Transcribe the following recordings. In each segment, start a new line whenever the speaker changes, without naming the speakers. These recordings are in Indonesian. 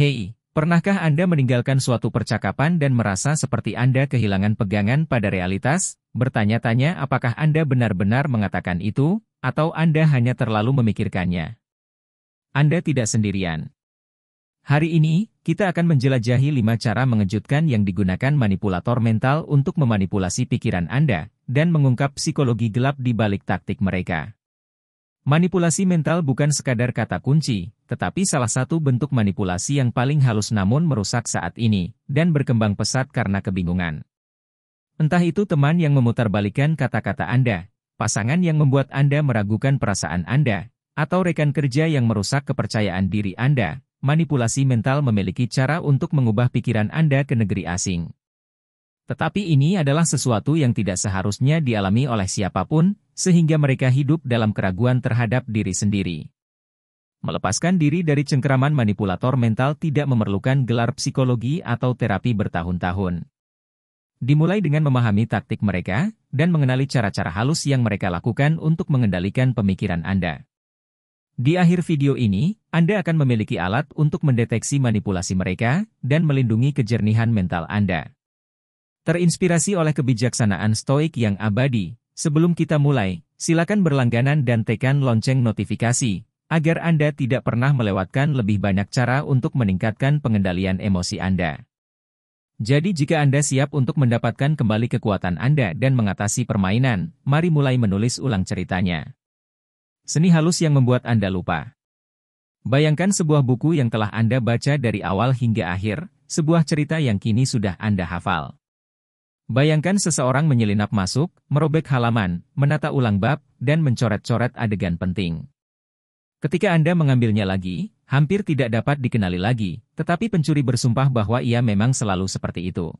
Hei, pernahkah Anda meninggalkan suatu percakapan dan merasa seperti Anda kehilangan pegangan pada realitas? Bertanya-tanya apakah Anda benar-benar mengatakan itu, atau Anda hanya terlalu memikirkannya? Anda tidak sendirian. Hari ini, kita akan menjelajahi 5 cara mengejutkan yang digunakan manipulator mental untuk memanipulasi pikiran Anda, dan mengungkap psikologi gelap di balik taktik mereka. Manipulasi mental bukan sekadar kata kunci, tetapi salah satu bentuk manipulasi yang paling halus namun merusak saat ini, dan berkembang pesat karena kebingungan. Entah itu teman yang memutarbalikkan kata-kata Anda, pasangan yang membuat Anda meragukan perasaan Anda, atau rekan kerja yang merusak kepercayaan diri Anda, manipulasi mental memiliki cara untuk mengubah pikiran Anda ke negeri asing. Tetapi ini adalah sesuatu yang tidak seharusnya dialami oleh siapapun, sehingga mereka hidup dalam keraguan terhadap diri sendiri. Melepaskan diri dari cengkeraman manipulator mental tidak memerlukan gelar psikologi atau terapi bertahun-tahun. Dimulai dengan memahami taktik mereka, dan mengenali cara-cara halus yang mereka lakukan untuk mengendalikan pemikiran Anda. Di akhir video ini, Anda akan memiliki alat untuk mendeteksi manipulasi mereka, dan melindungi kejernihan mental Anda. Terinspirasi oleh kebijaksanaan stoik yang abadi, sebelum kita mulai, silakan berlangganan dan tekan lonceng notifikasi, agar Anda tidak pernah melewatkan lebih banyak cara untuk meningkatkan pengendalian emosi Anda. Jadi jika Anda siap untuk mendapatkan kembali kekuatan Anda dan mengatasi permainan, mari mulai menulis ulang ceritanya. Seni halus yang membuat Anda lupa. Bayangkan sebuah buku yang telah Anda baca dari awal hingga akhir, sebuah cerita yang kini sudah Anda hafal. Bayangkan seseorang menyelinap masuk, merobek halaman, menata ulang bab, dan mencoret-coret adegan penting. Ketika Anda mengambilnya lagi, hampir tidak dapat dikenali lagi, tetapi pencuri bersumpah bahwa ia memang selalu seperti itu.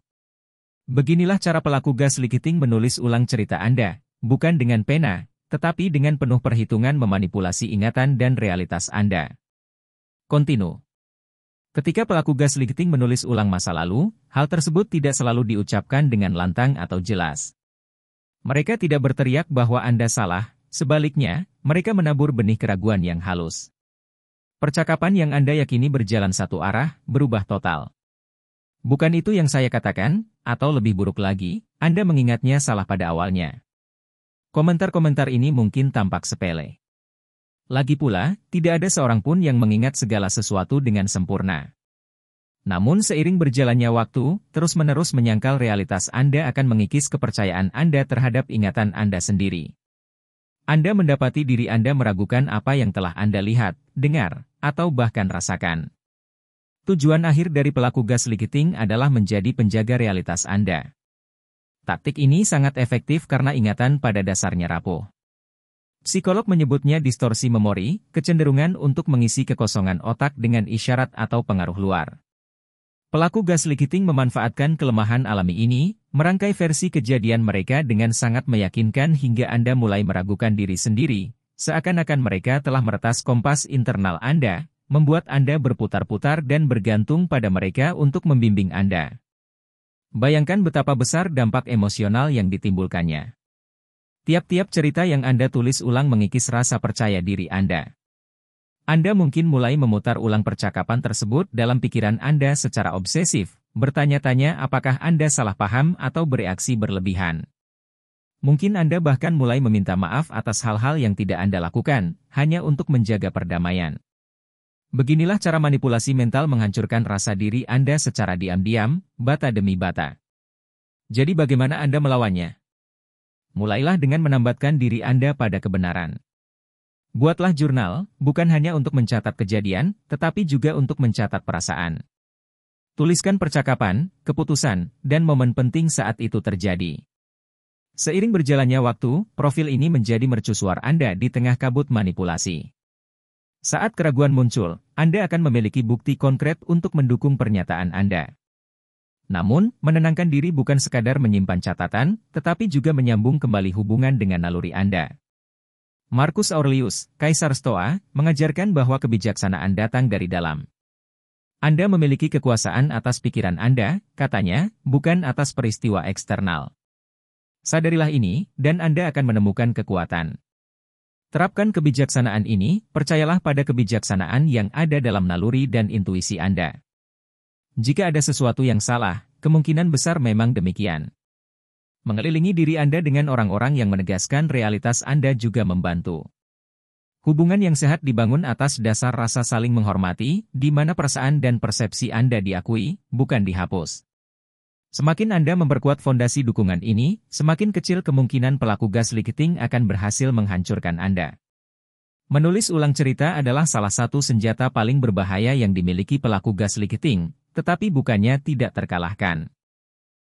Beginilah cara pelaku gaslighting menulis ulang cerita Anda, bukan dengan pena, tetapi dengan penuh perhitungan memanipulasi ingatan dan realitas Anda. Kontinu. Ketika pelaku gaslighting menulis ulang masa lalu, hal tersebut tidak selalu diucapkan dengan lantang atau jelas. Mereka tidak berteriak bahwa Anda salah, sebaliknya, mereka menabur benih keraguan yang halus. Percakapan yang Anda yakini berjalan satu arah, berubah total. Bukan itu yang saya katakan, atau lebih buruk lagi, Anda mengingatnya salah pada awalnya. Komentar-komentar ini mungkin tampak sepele. Lagi pula, tidak ada seorang pun yang mengingat segala sesuatu dengan sempurna. Namun seiring berjalannya waktu, terus-menerus menyangkal realitas Anda akan mengikis kepercayaan Anda terhadap ingatan Anda sendiri. Anda mendapati diri Anda meragukan apa yang telah Anda lihat, dengar, atau bahkan rasakan. Tujuan akhir dari pelaku gaslighting adalah menjadi penjaga realitas Anda. Taktik ini sangat efektif karena ingatan pada dasarnya rapuh. Psikolog menyebutnya distorsi memori, kecenderungan untuk mengisi kekosongan otak dengan isyarat atau pengaruh luar. Pelaku gaslighting memanfaatkan kelemahan alami ini, merangkai versi kejadian mereka dengan sangat meyakinkan hingga Anda mulai meragukan diri sendiri, seakan-akan mereka telah meretas kompas internal Anda, membuat Anda berputar-putar dan bergantung pada mereka untuk membimbing Anda. Bayangkan betapa besar dampak emosional yang ditimbulkannya. Tiap-tiap cerita yang Anda tulis ulang mengikis rasa percaya diri Anda. Anda mungkin mulai memutar ulang percakapan tersebut dalam pikiran Anda secara obsesif, bertanya-tanya apakah Anda salah paham atau bereaksi berlebihan. Mungkin Anda bahkan mulai meminta maaf atas hal-hal yang tidak Anda lakukan, hanya untuk menjaga perdamaian. Beginilah cara manipulasi mental menghancurkan rasa diri Anda secara diam-diam, bata demi bata. Jadi bagaimana Anda melawannya? Mulailah dengan menambatkan diri Anda pada kebenaran. Buatlah jurnal, bukan hanya untuk mencatat kejadian, tetapi juga untuk mencatat perasaan. Tuliskan percakapan, keputusan, dan momen penting saat itu terjadi. Seiring berjalannya waktu, profil ini menjadi mercusuar Anda di tengah kabut manipulasi. Saat keraguan muncul, Anda akan memiliki bukti konkret untuk mendukung pernyataan Anda. Namun, menenangkan diri bukan sekadar menyimpan catatan, tetapi juga menyambung kembali hubungan dengan naluri Anda. Marcus Aurelius, Kaisar Stoa, mengajarkan bahwa kebijaksanaan datang dari dalam. Anda memiliki kekuasaan atas pikiran Anda, katanya, bukan atas peristiwa eksternal. Sadarilah ini, dan Anda akan menemukan kekuatan. Terapkan kebijaksanaan ini, percayalah pada kebijaksanaan yang ada dalam naluri dan intuisi Anda. Jika ada sesuatu yang salah, kemungkinan besar memang demikian. Mengelilingi diri Anda dengan orang-orang yang menegaskan realitas Anda juga membantu. Hubungan yang sehat dibangun atas dasar rasa saling menghormati, di mana perasaan dan persepsi Anda diakui, bukan dihapus. Semakin Anda memperkuat fondasi dukungan ini, semakin kecil kemungkinan pelaku gaslighting akan berhasil menghancurkan Anda. Menulis ulang cerita adalah salah satu senjata paling berbahaya yang dimiliki pelaku gaslighting, tetapi bukannya tidak terkalahkan.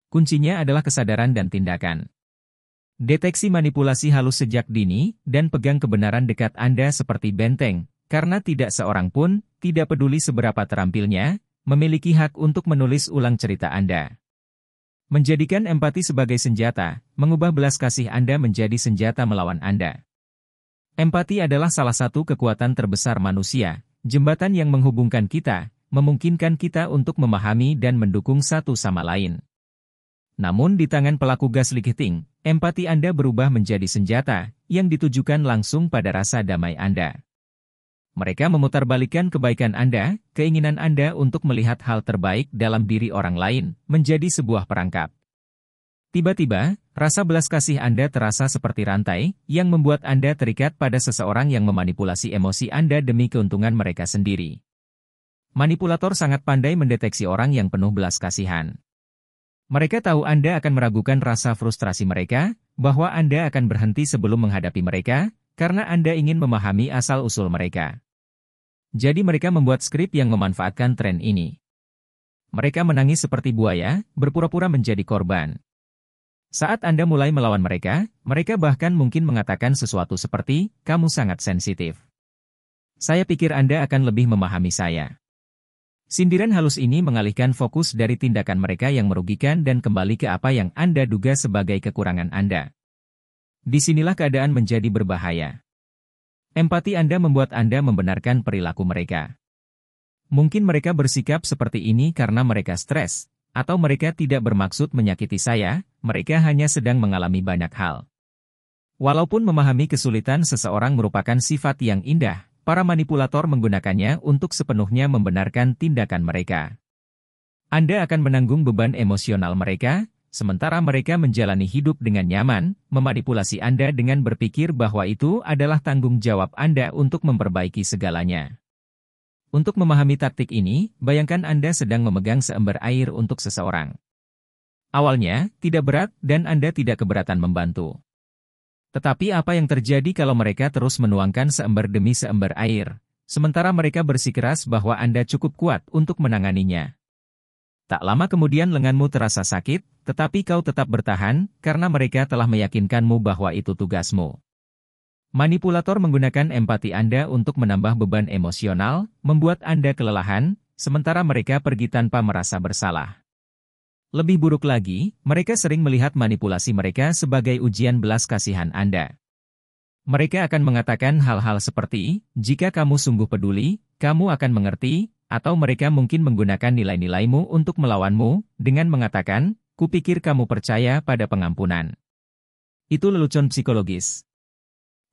Kuncinya adalah kesadaran dan tindakan. Deteksi manipulasi halus sejak dini, dan pegang kebenaran dekat Anda seperti benteng, karena tidak seorang pun, tidak peduli seberapa terampilnya, memiliki hak untuk menulis ulang cerita Anda. Menjadikan empati sebagai senjata, mengubah belas kasih Anda menjadi senjata melawan Anda. Empati adalah salah satu kekuatan terbesar manusia, jembatan yang menghubungkan kita, memungkinkan kita untuk memahami dan mendukung satu sama lain. Namun di tangan pelaku gaslighting, empati Anda berubah menjadi senjata yang ditujukan langsung pada rasa damai Anda. Mereka memutarbalikkan kebaikan Anda, keinginan Anda untuk melihat hal terbaik dalam diri orang lain, menjadi sebuah perangkap. Tiba-tiba, rasa belas kasih Anda terasa seperti rantai yang membuat Anda terikat pada seseorang yang memanipulasi emosi Anda demi keuntungan mereka sendiri. Manipulator sangat pandai mendeteksi orang yang penuh belas kasihan. Mereka tahu Anda akan meragukan rasa frustrasi mereka, bahwa Anda akan berhenti sebelum menghadapi mereka, karena Anda ingin memahami asal-usul mereka. Jadi mereka membuat skrip yang memanfaatkan tren ini. Mereka menangis seperti buaya, berpura-pura menjadi korban. Saat Anda mulai melawan mereka, mereka bahkan mungkin mengatakan sesuatu seperti, "Kamu sangat sensitif. Saya pikir Anda akan lebih memahami saya." Sindiran halus ini mengalihkan fokus dari tindakan mereka yang merugikan dan kembali ke apa yang Anda duga sebagai kekurangan Anda. Disinilah keadaan menjadi berbahaya. Empati Anda membuat Anda membenarkan perilaku mereka. Mungkin mereka bersikap seperti ini karena mereka stres, atau mereka tidak bermaksud menyakiti saya, mereka hanya sedang mengalami banyak hal. Walaupun memahami kesulitan seseorang merupakan sifat yang indah, para manipulator menggunakannya untuk sepenuhnya membenarkan tindakan mereka. Anda akan menanggung beban emosional mereka, sementara mereka menjalani hidup dengan nyaman, memanipulasi Anda dengan berpikir bahwa itu adalah tanggung jawab Anda untuk memperbaiki segalanya. Untuk memahami taktik ini, bayangkan Anda sedang memegang seember air untuk seseorang. Awalnya, tidak berat dan Anda tidak keberatan membantu. Tetapi apa yang terjadi kalau mereka terus menuangkan seember demi seember air, sementara mereka bersikeras bahwa Anda cukup kuat untuk menanganinya? Tak lama kemudian lenganmu terasa sakit, tetapi kau tetap bertahan, karena mereka telah meyakinkanmu bahwa itu tugasmu. Manipulator menggunakan empati Anda untuk menambah beban emosional, membuat Anda kelelahan, sementara mereka pergi tanpa merasa bersalah. Lebih buruk lagi, mereka sering melihat manipulasi mereka sebagai ujian belas kasihan Anda. Mereka akan mengatakan hal-hal seperti, "Jika kamu sungguh peduli, kamu akan mengerti," atau mereka mungkin menggunakan nilai-nilaimu untuk melawanmu, dengan mengatakan, "Kupikir kamu percaya pada pengampunan." Itu lelucon psikologis.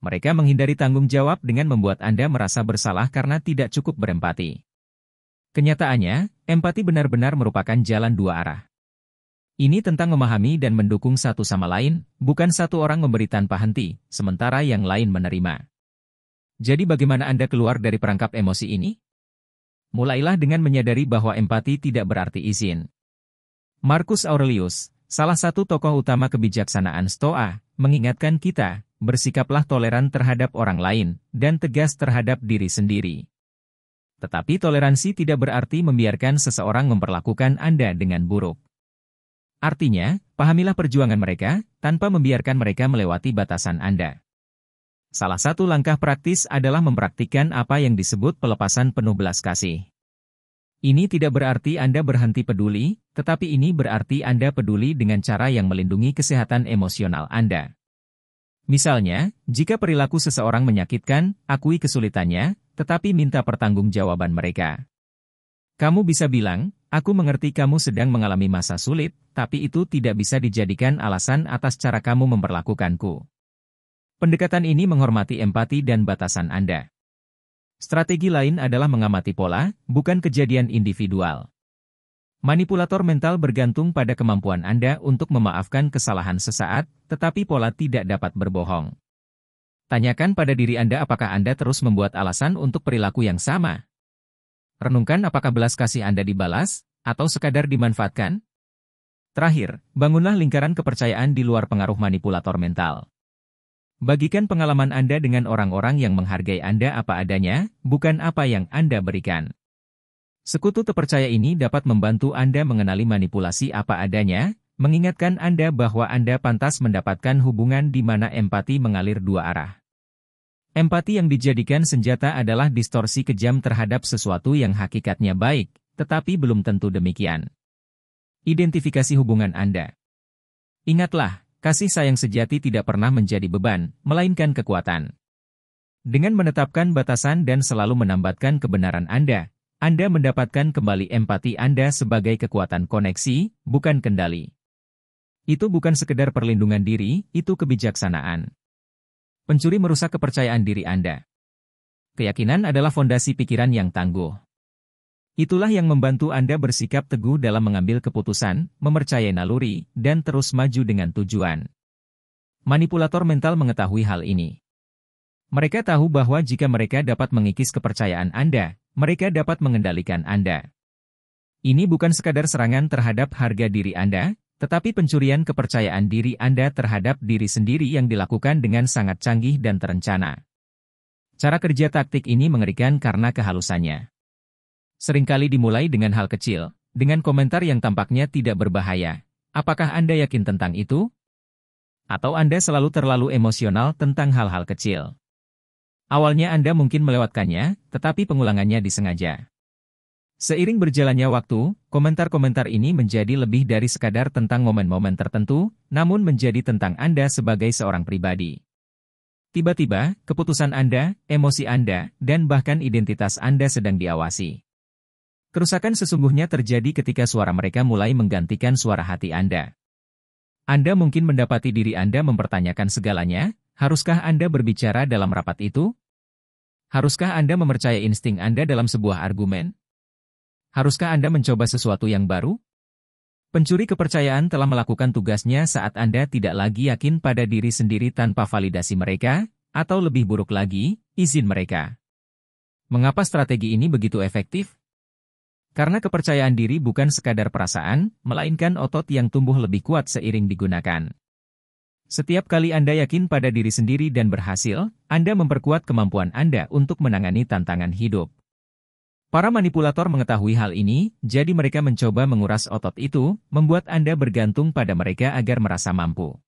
Mereka menghindari tanggung jawab dengan membuat Anda merasa bersalah karena tidak cukup berempati. Kenyataannya, empati benar-benar merupakan jalan dua arah. Ini tentang memahami dan mendukung satu sama lain, bukan satu orang memberi tanpa henti, sementara yang lain menerima. Jadi bagaimana Anda keluar dari perangkap emosi ini? Mulailah dengan menyadari bahwa empati tidak berarti izin. Marcus Aurelius, salah satu tokoh utama kebijaksanaan Stoa, mengingatkan kita, bersikaplah toleran terhadap orang lain, dan tegas terhadap diri sendiri. Tetapi toleransi tidak berarti membiarkan seseorang memperlakukan Anda dengan buruk. Artinya, pahamilah perjuangan mereka, tanpa membiarkan mereka melewati batasan Anda. Salah satu langkah praktis adalah mempraktikkan apa yang disebut pelepasan penuh belas kasih. Ini tidak berarti Anda berhenti peduli, tetapi ini berarti Anda peduli dengan cara yang melindungi kesehatan emosional Anda. Misalnya, jika perilaku seseorang menyakitkan, akui kesulitannya, tetapi minta pertanggungjawaban mereka. Kamu bisa bilang, "Aku mengerti kamu sedang mengalami masa sulit, tapi itu tidak bisa dijadikan alasan atas cara kamu memperlakukanku." Pendekatan ini menghormati empati dan batasan Anda. Strategi lain adalah mengamati pola, bukan kejadian individual. Manipulator mental bergantung pada kemampuan Anda untuk memaafkan kesalahan sesaat, tetapi pola tidak dapat berbohong. Tanyakan pada diri Anda apakah Anda terus membuat alasan untuk perilaku yang sama. Renungkan apakah belas kasih Anda dibalas, atau sekadar dimanfaatkan. Terakhir, bangunlah lingkaran kepercayaan di luar pengaruh manipulator mental. Bagikan pengalaman Anda dengan orang-orang yang menghargai Anda apa adanya, bukan apa yang Anda berikan. Sekutu terpercaya ini dapat membantu Anda mengenali manipulasi apa adanya, mengingatkan Anda bahwa Anda pantas mendapatkan hubungan di mana empati mengalir dua arah. Empati yang dijadikan senjata adalah distorsi kejam terhadap sesuatu yang hakikatnya baik, tetapi belum tentu demikian. Identifikasi hubungan Anda. Ingatlah, kasih sayang sejati tidak pernah menjadi beban, melainkan kekuatan. Dengan menetapkan batasan dan selalu menambatkan kebenaran Anda mendapatkan kembali empati Anda sebagai kekuatan koneksi, bukan kendali. Itu bukan sekedar perlindungan diri, itu kebijaksanaan. Pencuri merusak kepercayaan diri Anda. Keyakinan adalah fondasi pikiran yang tangguh. Itulah yang membantu Anda bersikap teguh dalam mengambil keputusan, mempercayai naluri, dan terus maju dengan tujuan. Manipulator mental mengetahui hal ini. Mereka tahu bahwa jika mereka dapat mengikis kepercayaan Anda, mereka dapat mengendalikan Anda. Ini bukan sekadar serangan terhadap harga diri Anda, tetapi pencurian kepercayaan diri Anda terhadap diri sendiri yang dilakukan dengan sangat canggih dan terencana. Cara kerja taktik ini mengerikan karena kehalusannya. Seringkali dimulai dengan hal kecil, dengan komentar yang tampaknya tidak berbahaya. Apakah Anda yakin tentang itu? Atau Anda selalu terlalu emosional tentang hal-hal kecil? Awalnya Anda mungkin melewatkannya, tetapi pengulangannya disengaja. Seiring berjalannya waktu, komentar-komentar ini menjadi lebih dari sekadar tentang momen-momen tertentu, namun menjadi tentang Anda sebagai seorang pribadi. Tiba-tiba, keputusan Anda, emosi Anda, dan bahkan identitas Anda sedang diawasi. Kerusakan sesungguhnya terjadi ketika suara mereka mulai menggantikan suara hati Anda. Anda mungkin mendapati diri Anda mempertanyakan segalanya. Haruskah Anda berbicara dalam rapat itu? Haruskah Anda mempercayai insting Anda dalam sebuah argumen? Haruskah Anda mencoba sesuatu yang baru? Pencuri kepercayaan telah melakukan tugasnya saat Anda tidak lagi yakin pada diri sendiri tanpa validasi mereka, atau lebih buruk lagi, izin mereka. Mengapa strategi ini begitu efektif? Karena kepercayaan diri bukan sekadar perasaan, melainkan otot yang tumbuh lebih kuat seiring digunakan. Setiap kali Anda yakin pada diri sendiri dan berhasil, Anda memperkuat kemampuan Anda untuk menangani tantangan hidup. Para manipulator mengetahui hal ini, jadi mereka mencoba menguras otot itu, membuat Anda bergantung pada mereka agar merasa mampu.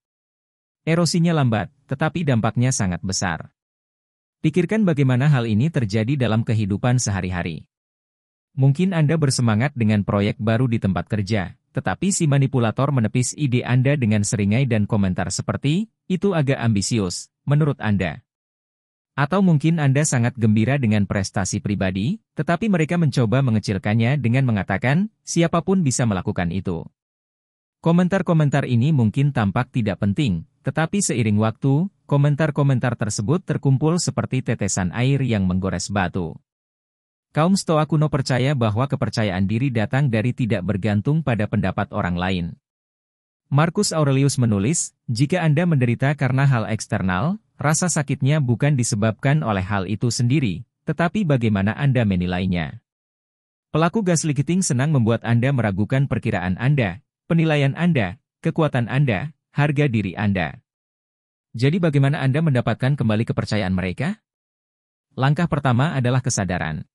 Erosinya lambat, tetapi dampaknya sangat besar. Pikirkan bagaimana hal ini terjadi dalam kehidupan sehari-hari. Mungkin Anda bersemangat dengan proyek baru di tempat kerja, tetapi si manipulator menepis ide Anda dengan seringai dan komentar seperti, itu agak ambisius, menurut Anda. Atau mungkin Anda sangat gembira dengan prestasi pribadi, tetapi mereka mencoba mengecilkannya dengan mengatakan, siapapun bisa melakukan itu. Komentar-komentar ini mungkin tampak tidak penting, tetapi seiring waktu, komentar-komentar tersebut terkumpul seperti tetesan air yang menggores batu. Kaum Stoa kuno percaya bahwa kepercayaan diri datang dari tidak bergantung pada pendapat orang lain. Marcus Aurelius menulis, jika Anda menderita karena hal eksternal, rasa sakitnya bukan disebabkan oleh hal itu sendiri, tetapi bagaimana Anda menilainya. Pelaku gaslighting senang membuat Anda meragukan perkiraan Anda, penilaian Anda, kekuatan Anda, harga diri Anda. Jadi bagaimana Anda mendapatkan kembali kepercayaan mereka? Langkah pertama adalah kesadaran.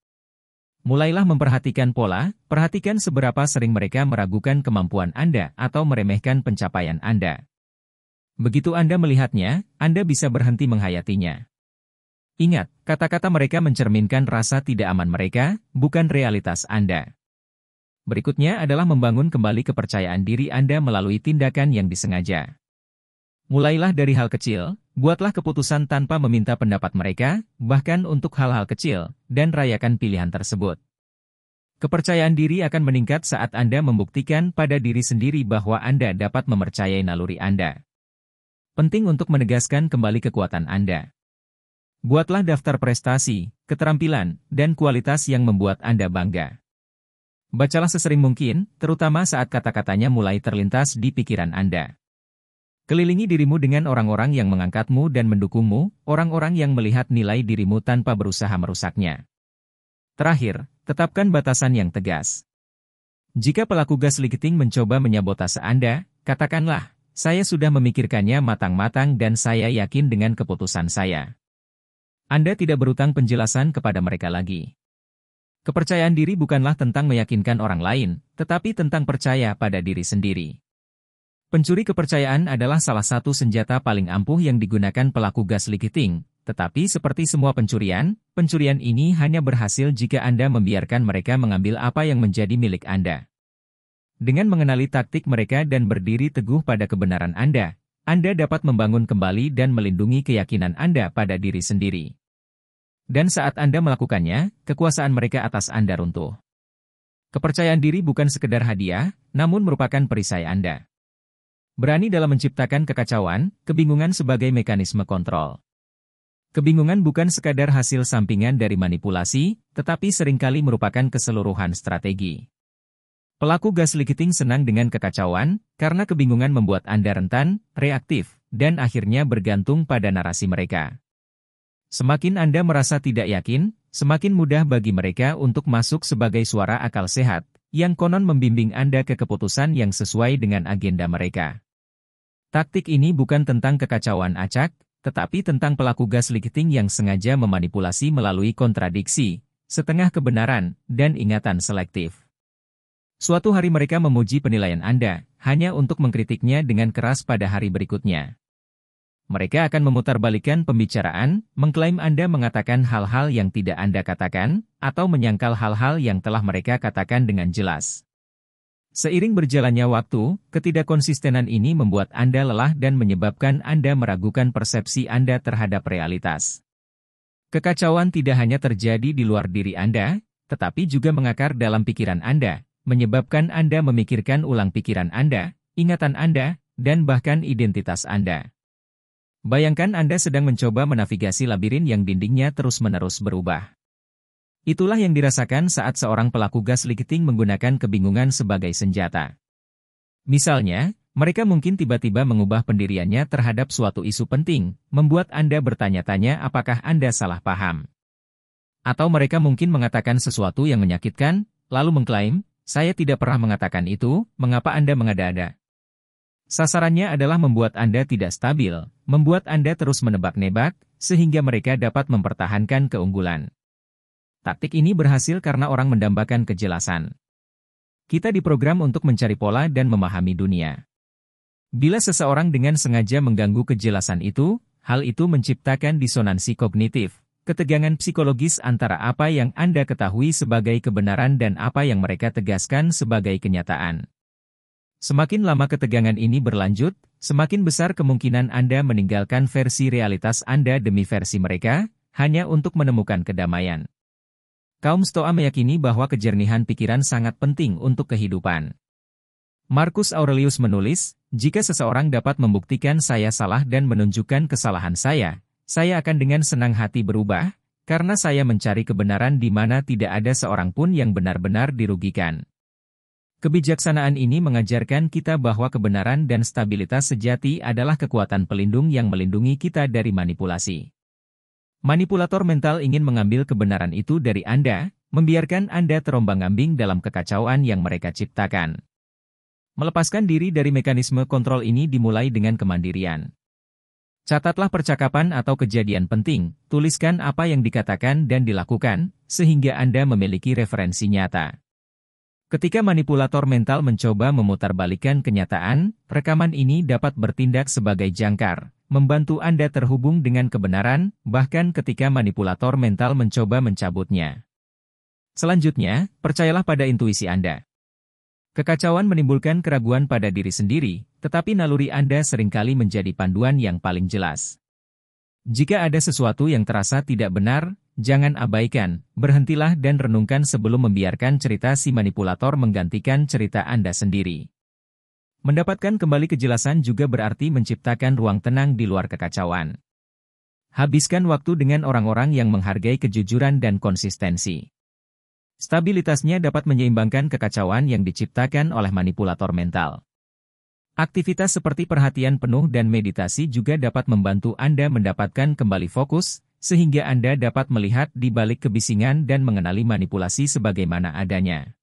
Mulailah memperhatikan pola, perhatikan seberapa sering mereka meragukan kemampuan Anda atau meremehkan pencapaian Anda. Begitu Anda melihatnya, Anda bisa berhenti menghayatinya. Ingat, kata-kata mereka mencerminkan rasa tidak aman mereka, bukan realitas Anda. Berikutnya adalah membangun kembali kepercayaan diri Anda melalui tindakan yang disengaja. Mulailah dari hal kecil, buatlah keputusan tanpa meminta pendapat mereka, bahkan untuk hal-hal kecil, dan rayakan pilihan tersebut. Kepercayaan diri akan meningkat saat Anda membuktikan pada diri sendiri bahwa Anda dapat mempercayai naluri Anda. Penting untuk menegaskan kembali kekuatan Anda. Buatlah daftar prestasi, keterampilan, dan kualitas yang membuat Anda bangga. Bacalah sesering mungkin, terutama saat kata-katanya mulai terlintas di pikiran Anda. Kelilingi dirimu dengan orang-orang yang mengangkatmu dan mendukungmu, orang-orang yang melihat nilai dirimu tanpa berusaha merusaknya. Terakhir, tetapkan batasan yang tegas. Jika pelaku gaslighting mencoba menyabotase Anda, katakanlah, saya sudah memikirkannya matang-matang dan saya yakin dengan keputusan saya. Anda tidak berutang penjelasan kepada mereka lagi. Kepercayaan diri bukanlah tentang meyakinkan orang lain, tetapi tentang percaya pada diri sendiri. Pencuri kepercayaan adalah salah satu senjata paling ampuh yang digunakan pelaku gaslighting, tetapi seperti semua pencurian ini hanya berhasil jika Anda membiarkan mereka mengambil apa yang menjadi milik Anda. Dengan mengenali taktik mereka dan berdiri teguh pada kebenaran Anda dapat membangun kembali dan melindungi keyakinan Anda pada diri sendiri. Dan saat Anda melakukannya, kekuasaan mereka atas Anda runtuh. Kepercayaan diri bukan sekedar hadiah, namun merupakan perisai Anda. Berani dalam menciptakan kekacauan, kebingungan sebagai mekanisme kontrol. Kebingungan bukan sekadar hasil sampingan dari manipulasi, tetapi seringkali merupakan keseluruhan strategi. Pelaku gaslighting senang dengan kekacauan, karena kebingungan membuat Anda rentan, reaktif, dan akhirnya bergantung pada narasi mereka. Semakin Anda merasa tidak yakin, semakin mudah bagi mereka untuk masuk sebagai suara akal sehat, yang konon membimbing Anda ke keputusan yang sesuai dengan agenda mereka. Taktik ini bukan tentang kekacauan acak, tetapi tentang pelaku gaslighting yang sengaja memanipulasi melalui kontradiksi, setengah kebenaran, dan ingatan selektif. Suatu hari mereka memuji penilaian Anda, hanya untuk mengkritiknya dengan keras pada hari berikutnya. Mereka akan memutarbalikkan pembicaraan, mengklaim Anda mengatakan hal-hal yang tidak Anda katakan, atau menyangkal hal-hal yang telah mereka katakan dengan jelas. Seiring berjalannya waktu, ketidakkonsistenan ini membuat Anda lelah dan menyebabkan Anda meragukan persepsi Anda terhadap realitas. Kekacauan tidak hanya terjadi di luar diri Anda, tetapi juga mengakar dalam pikiran Anda, menyebabkan Anda memikirkan ulang pikiran Anda, ingatan Anda, dan bahkan identitas Anda. Bayangkan Anda sedang mencoba menavigasi labirin yang dindingnya terus-menerus berubah. Itulah yang dirasakan saat seorang pelaku gaslighting menggunakan kebingungan sebagai senjata. Misalnya, mereka mungkin tiba-tiba mengubah pendiriannya terhadap suatu isu penting, membuat Anda bertanya-tanya apakah Anda salah paham. Atau mereka mungkin mengatakan sesuatu yang menyakitkan, lalu mengklaim, saya tidak pernah mengatakan itu, mengapa Anda mengada-ada? Sasarannya adalah membuat Anda tidak stabil, membuat Anda terus menebak-nebak, sehingga mereka dapat mempertahankan keunggulan. Taktik ini berhasil karena orang mendambakan kejelasan. Kita diprogram untuk mencari pola dan memahami dunia. Bila seseorang dengan sengaja mengganggu kejelasan itu, hal itu menciptakan disonansi kognitif, ketegangan psikologis antara apa yang Anda ketahui sebagai kebenaran dan apa yang mereka tegaskan sebagai kenyataan. Semakin lama ketegangan ini berlanjut, semakin besar kemungkinan Anda meninggalkan versi realitas Anda demi versi mereka, hanya untuk menemukan kedamaian. Kaum Stoa meyakini bahwa kejernihan pikiran sangat penting untuk kehidupan. Marcus Aurelius menulis, jika seseorang dapat membuktikan saya salah dan menunjukkan kesalahan saya akan dengan senang hati berubah, karena saya mencari kebenaran di mana tidak ada seorang pun yang benar-benar dirugikan. Kebijaksanaan ini mengajarkan kita bahwa kebenaran dan stabilitas sejati adalah kekuatan pelindung yang melindungi kita dari manipulasi. Manipulator mental ingin mengambil kebenaran itu dari Anda, membiarkan Anda terombang-ambing dalam kekacauan yang mereka ciptakan. Melepaskan diri dari mekanisme kontrol ini dimulai dengan kemandirian. Catatlah percakapan atau kejadian penting, tuliskan apa yang dikatakan dan dilakukan, sehingga Anda memiliki referensi nyata. Ketika manipulator mental mencoba memutarbalikkan kenyataan, rekaman ini dapat bertindak sebagai jangkar, membantu Anda terhubung dengan kebenaran, bahkan ketika manipulator mental mencoba mencabutnya. Selanjutnya, percayalah pada intuisi Anda. Kekacauan menimbulkan keraguan pada diri sendiri, tetapi naluri Anda seringkali menjadi panduan yang paling jelas. Jika ada sesuatu yang terasa tidak benar, jangan abaikan, berhentilah dan renungkan sebelum membiarkan cerita si manipulator menggantikan cerita Anda sendiri. Mendapatkan kembali kejelasan juga berarti menciptakan ruang tenang di luar kekacauan. Habiskan waktu dengan orang-orang yang menghargai kejujuran dan konsistensi. Stabilitasnya dapat menyeimbangkan kekacauan yang diciptakan oleh manipulator mental. Aktivitas seperti perhatian penuh dan meditasi juga dapat membantu Anda mendapatkan kembali fokus, sehingga Anda dapat melihat di balik kebisingan dan mengenali manipulasi sebagaimana adanya.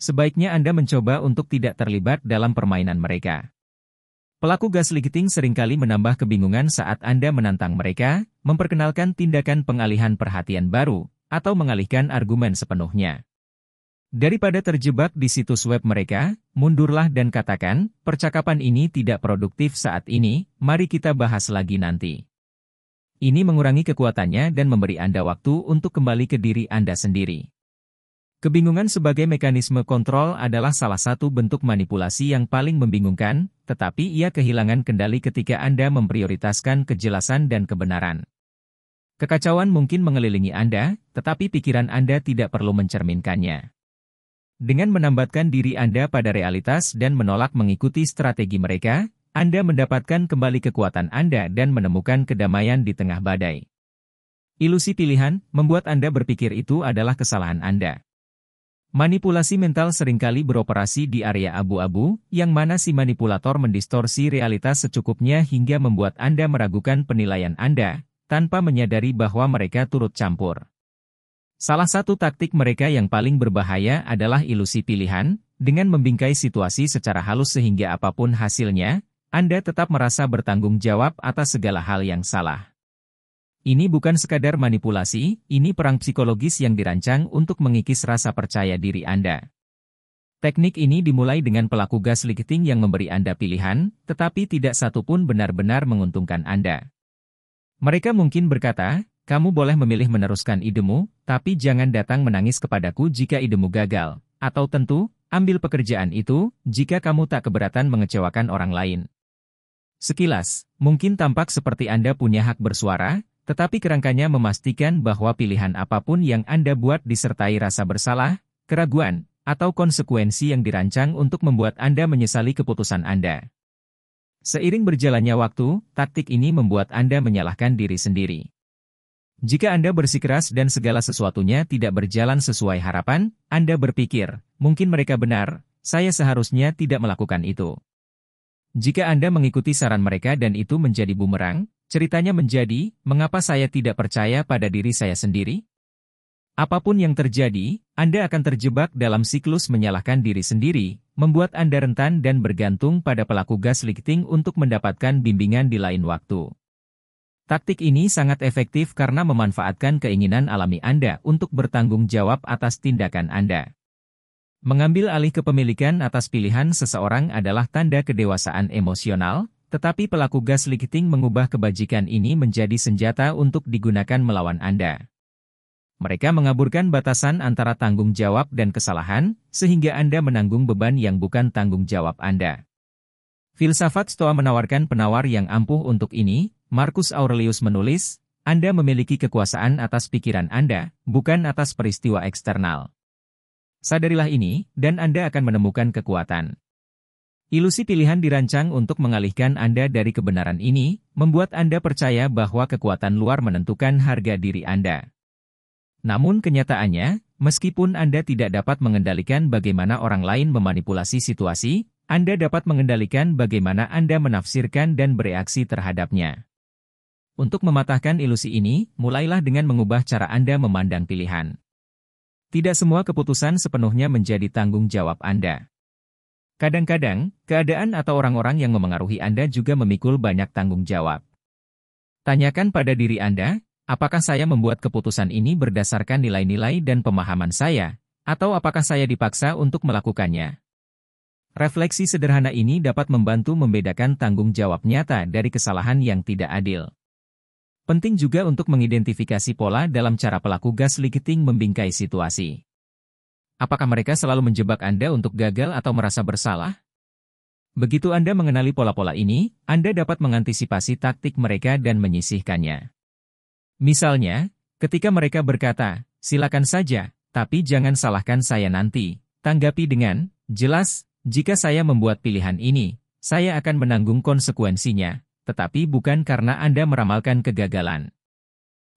Sebaiknya Anda mencoba untuk tidak terlibat dalam permainan mereka. Pelaku gaslighting seringkali menambah kebingungan saat Anda menantang mereka, memperkenalkan tindakan pengalihan perhatian baru, atau mengalihkan argumen sepenuhnya. Daripada terjebak di situs web mereka, mundurlah dan katakan, percakapan ini tidak produktif saat ini, mari kita bahas lagi nanti. Ini mengurangi kekuatannya dan memberi Anda waktu untuk kembali ke diri Anda sendiri. Kebingungan sebagai mekanisme kontrol adalah salah satu bentuk manipulasi yang paling membingungkan, tetapi ia kehilangan kendali ketika Anda memprioritaskan kejelasan dan kebenaran. Kekacauan mungkin mengelilingi Anda, tetapi pikiran Anda tidak perlu mencerminkannya. Dengan menambatkan diri Anda pada realitas dan menolak mengikuti strategi mereka, Anda mendapatkan kembali kekuatan Anda dan menemukan kedamaian di tengah badai. Ilusi pilihan membuat Anda berpikir itu adalah kesalahan Anda. Manipulasi mental seringkali beroperasi di area abu-abu, yang mana si manipulator mendistorsi realitas secukupnya hingga membuat Anda meragukan penilaian Anda, tanpa menyadari bahwa mereka turut campur. Salah satu taktik mereka yang paling berbahaya adalah ilusi pilihan, dengan membingkai situasi secara halus sehingga apapun hasilnya, Anda tetap merasa bertanggung jawab atas segala hal yang salah. Ini bukan sekadar manipulasi, ini perang psikologis yang dirancang untuk mengikis rasa percaya diri Anda. Teknik ini dimulai dengan pelaku gaslighting yang memberi Anda pilihan, tetapi tidak satu pun benar-benar menguntungkan Anda. Mereka mungkin berkata, kamu boleh memilih meneruskan idemu, tapi jangan datang menangis kepadaku jika idemu gagal. Atau tentu, ambil pekerjaan itu, jika kamu tak keberatan mengecewakan orang lain. Sekilas, mungkin tampak seperti Anda punya hak bersuara, tetapi kerangkanya memastikan bahwa pilihan apapun yang Anda buat disertai rasa bersalah, keraguan, atau konsekuensi yang dirancang untuk membuat Anda menyesali keputusan Anda. Seiring berjalannya waktu, taktik ini membuat Anda menyalahkan diri sendiri. Jika Anda bersikeras dan segala sesuatunya tidak berjalan sesuai harapan, Anda berpikir, mungkin mereka benar, saya seharusnya tidak melakukan itu. Jika Anda mengikuti saran mereka dan itu menjadi bumerang, ceritanya menjadi, mengapa saya tidak percaya pada diri saya sendiri? Apapun yang terjadi, Anda akan terjebak dalam siklus menyalahkan diri sendiri, membuat Anda rentan dan bergantung pada pelaku gaslighting untuk mendapatkan bimbingan di lain waktu. Taktik ini sangat efektif karena memanfaatkan keinginan alami Anda untuk bertanggung jawab atas tindakan Anda. Mengambil alih kepemilikan atas pilihan seseorang adalah tanda kedewasaan emosional, tetapi pelaku gaslighting mengubah kebajikan ini menjadi senjata untuk digunakan melawan Anda. Mereka mengaburkan batasan antara tanggung jawab dan kesalahan, sehingga Anda menanggung beban yang bukan tanggung jawab Anda. Filsafat Stoa menawarkan penawar yang ampuh untuk ini. Marcus Aurelius menulis, Anda memiliki kekuasaan atas pikiran Anda, bukan atas peristiwa eksternal. Sadarilah ini, dan Anda akan menemukan kekuatan. Ilusi pilihan dirancang untuk mengalihkan Anda dari kebenaran ini, membuat Anda percaya bahwa kekuatan luar menentukan harga diri Anda. Namun kenyataannya, meskipun Anda tidak dapat mengendalikan bagaimana orang lain memanipulasi situasi, Anda dapat mengendalikan bagaimana Anda menafsirkan dan bereaksi terhadapnya. Untuk mematahkan ilusi ini, mulailah dengan mengubah cara Anda memandang pilihan. Tidak semua keputusan sepenuhnya menjadi tanggung jawab Anda. Kadang-kadang, keadaan atau orang-orang yang memengaruhi Anda juga memikul banyak tanggung jawab. Tanyakan pada diri Anda, apakah saya membuat keputusan ini berdasarkan nilai-nilai dan pemahaman saya, atau apakah saya dipaksa untuk melakukannya? Refleksi sederhana ini dapat membantu membedakan tanggung jawab nyata dari kesalahan yang tidak adil. Penting juga untuk mengidentifikasi pola dalam cara pelaku gaslighting membingkai situasi. Apakah mereka selalu menjebak Anda untuk gagal atau merasa bersalah? Begitu Anda mengenali pola-pola ini, Anda dapat mengantisipasi taktik mereka dan menyisihkannya. Misalnya, ketika mereka berkata, silakan saja, tapi jangan salahkan saya nanti, tanggapi dengan, jelas, jika saya membuat pilihan ini, saya akan menanggung konsekuensinya. Tetapi bukan karena Anda meramalkan kegagalan.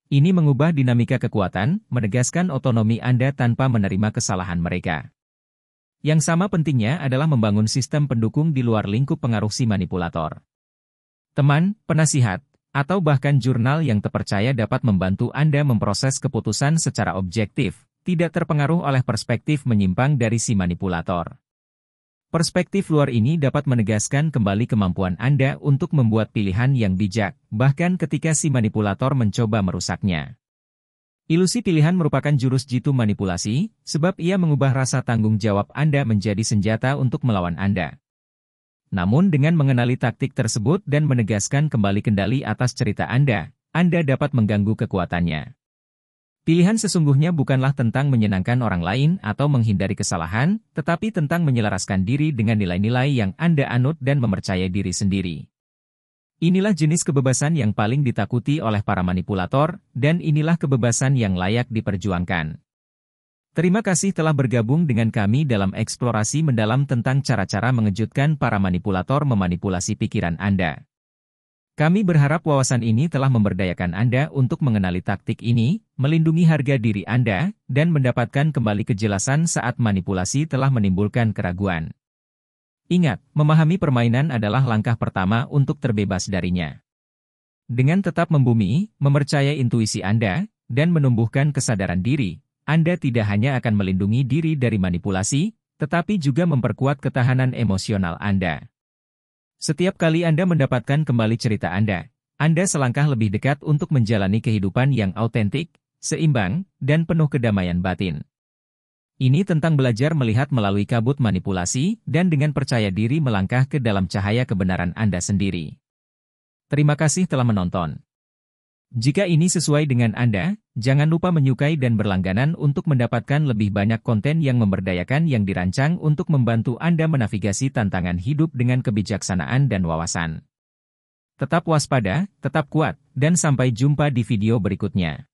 Ini mengubah dinamika kekuatan, menegaskan otonomi Anda tanpa menerima kesalahan mereka. Yang sama pentingnya adalah membangun sistem pendukung di luar lingkup pengaruh si manipulator. Teman, penasihat, atau bahkan jurnal yang terpercaya dapat membantu Anda memproses keputusan secara objektif, tidak terpengaruh oleh perspektif menyimpang dari si manipulator. Perspektif luar ini dapat menegaskan kembali kemampuan Anda untuk membuat pilihan yang bijak, bahkan ketika si manipulator mencoba merusaknya. Ilusi pilihan merupakan jurus jitu manipulasi, sebab ia mengubah rasa tanggung jawab Anda menjadi senjata untuk melawan Anda. Namun dengan mengenali taktik tersebut dan menegaskan kembali kendali atas cerita Anda dapat mengganggu kekuatannya. Pilihan sesungguhnya bukanlah tentang menyenangkan orang lain atau menghindari kesalahan, tetapi tentang menyelaraskan diri dengan nilai-nilai yang Anda anut dan mempercayai diri sendiri. Inilah jenis kebebasan yang paling ditakuti oleh para manipulator, dan inilah kebebasan yang layak diperjuangkan. Terima kasih telah bergabung dengan kami dalam eksplorasi mendalam tentang cara-cara mengejutkan para manipulator memanipulasi pikiran Anda. Kami berharap wawasan ini telah memberdayakan Anda untuk mengenali taktik ini, melindungi harga diri Anda, dan mendapatkan kembali kejelasan saat manipulasi telah menimbulkan keraguan. Ingat, memahami permainan adalah langkah pertama untuk terbebas darinya. Dengan tetap membumi, mempercayai intuisi Anda, dan menumbuhkan kesadaran diri, Anda tidak hanya akan melindungi diri dari manipulasi, tetapi juga memperkuat ketahanan emosional Anda. Setiap kali Anda mendapatkan kembali cerita Anda selangkah lebih dekat untuk menjalani kehidupan yang autentik, seimbang, dan penuh kedamaian batin. Ini tentang belajar melihat melalui kabut manipulasi, dan dengan percaya diri melangkah ke dalam cahaya kebenaran Anda sendiri. Terima kasih telah menonton. Jika ini sesuai dengan Anda, jangan lupa menyukai dan berlangganan untuk mendapatkan lebih banyak konten yang memberdayakan yang dirancang untuk membantu Anda menavigasi tantangan hidup dengan kebijaksanaan dan wawasan. Tetap waspada, tetap kuat, dan sampai jumpa di video berikutnya.